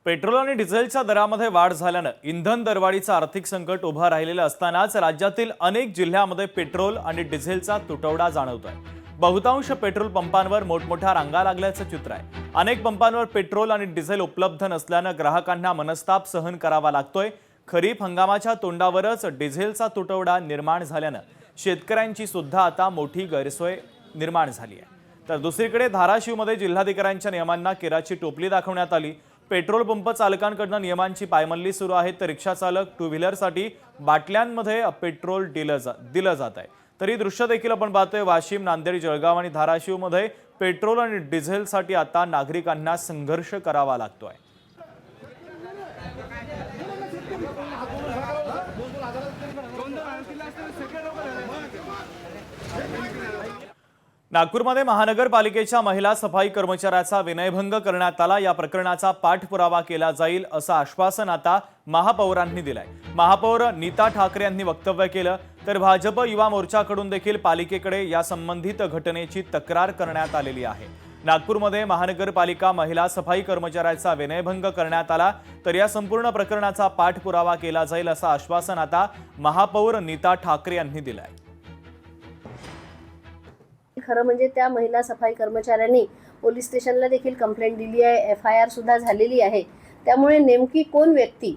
Petrol आणि डिझेलच्या दरामध्ये वाढ झाल्यानं इंधन दरवाढीचं आर्थिक संकट उभं राहिलेलं असतानाच राज्यातील अनेक जिल्ह्यांमध्ये पेट्रोल आणि डिझेलचा तुटवडा जाणवतोय। बहुतांश पेट्रोल पंपांवर मोठमोठ्या रांगा लागल्याचं चित्र आहे। अनेक पंपांवर पेट्रोल आणि डिझेल उपलब्ध नसल्यानं ग्राहकांना मनस्ताप सहन करावा लागतोय। खरीप हंगामाच्या तोंडावरच डिझेलचा तुटवडा निर्माण झाल्यानं शेतकऱ्यांची सुद्धा आता मोठी गैरसोय निर्माण झाली आहे। तर दुसरीकडे धाराशिवमध्ये जिल्हाधिकाऱ्यांच्या नियमांना केराची टोपली दाखवण्यात आली। पेट्रोल पंप चालकांकडून नियमांची पायमल्ली सुरू आहे, तर रिक्षा चालक टू व्हीलरसाठी बाटल्यांमध्ये पेट्रोल दिलं जात आहे। तरी दृश्य देखील आपण पाहतोय, वाशिम, नांदेड, जळगाव आणि धाराशिवमध्ये पेट्रोल आणि डिझेलसाठी आता नागरिकांना संघर्ष करावा लागतोय। नागपूरमध्ये महानगरपालिकेच्या महिला सफाई कर्मचाऱ्याचा विनयभंग करण्यात आला। या प्रकरणाचा पाठपुरावा केला जाईल असं आश्वासन आता महापौरांनी दिलंय। महापौर नीता ठाकरे यांनी वक्तव्य केलं, तर भाजप युवा मोर्चाकडून देखील पालिकेकडे या संबंधित घटनेची तक्रार करण्यात आलेली आहे। नागपूरमध्ये महानगरपालिका महिला सफाई कर्मचाऱ्याचा विनयभंग करण्यात आला, तर या संपूर्ण प्रकरणाचा पाठपुरावा केला जाईल असं आश्वासन आता महापौर नीता ठाकरे यांनी दिलंय। खरं म्हणजे त्या महिला सफाई कर्मचाऱ्यांनी पोलीस स्टेशनला देखील कंप्लेंट दिली आहे, FIR सुद्धा झालेली आहे। त्यामुळे नेमकी कोण व्यक्ती,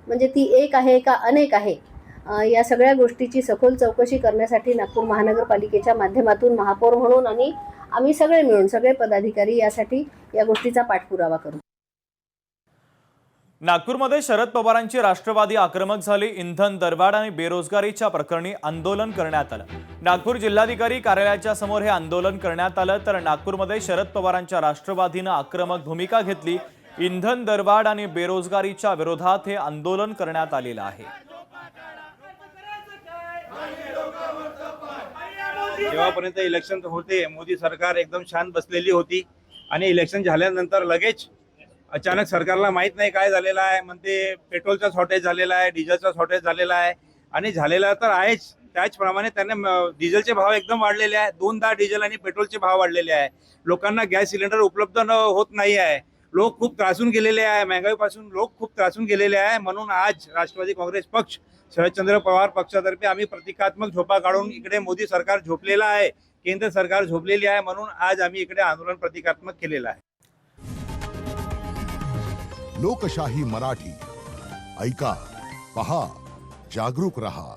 म्हणजे ती एक आहे का अनेक आहे, या सगळ्या गोष्टीची सखोल चौकशी करण्यासाठी नागपूर महानगरपालिकेच्या माध्यमातून महापौर म्हणून आणि आम्ही सगळे मिळून सगळे पदाधिकारी यासाठी या गोष्टीचा पाठपुरावा करू। नागपूरमध्ये शरद पवारांची राष्ट्रवादी आक्रमक झाली। इंधन दरवाढ आणि बेरोजगारीच्या प्रकरणी आंदोलन करण्यात आलं। नागपूर जिल्हाधिकारी कार्यालयाच्या समोर हे आंदोलन करण्यात आलं, तर नागपूरमध्ये शरद पवारांच्या राष्ट्रवादीनं आक्रमक भूमिका घेतली। इंधन दरवाढ आणि बेरोजगारीच्या विरोधात हे आंदोलन करण्यात आलेलं आहे। जेव्हापर्यंत इलेक्शन होते, मोदी सरकार एकदम शांत बसलेली होती आणि इलेक्शन झाल्यानंतर लगेच अचानक सरकारला माहित नाही काय झालेलं आहे, म्हणते पेट्रोलचा शॉर्टेज झालेला आहे, डिझेलचा शॉर्टेज झालेला आहे आणि झालेला तर आहेच। त्याचप्रमाणे त्यांनी डिझेलचे भाव एकदम वाढलेले आहे, 2दा डिझेल आणि पेट्रोलचे भाव वाढलेले आहे। लोकांना गॅस सिलेंडर उपलब्ध होत नाही आहे। लोक खूप त्रासून गेलेले आहे, महागाईपासून लोक खूप त्रासून गेलेले आहे। म्हणून आज राष्ट्रवादी काँग्रेस पक्ष, शरदचंद्र पवार पक्षातर्फे आम्ही प्रतिकात्मक झोपा काढून इकडे मोदी सरकार झोपलेला आहे, केंद्र सरकार झोपलेली आहे, म्हणून आज आम्ही इकडे आंदोलन प्रतिकात्मक केलेलं आहे। लोकशाही मराठी ऐका, पहा, जागरूक रहा।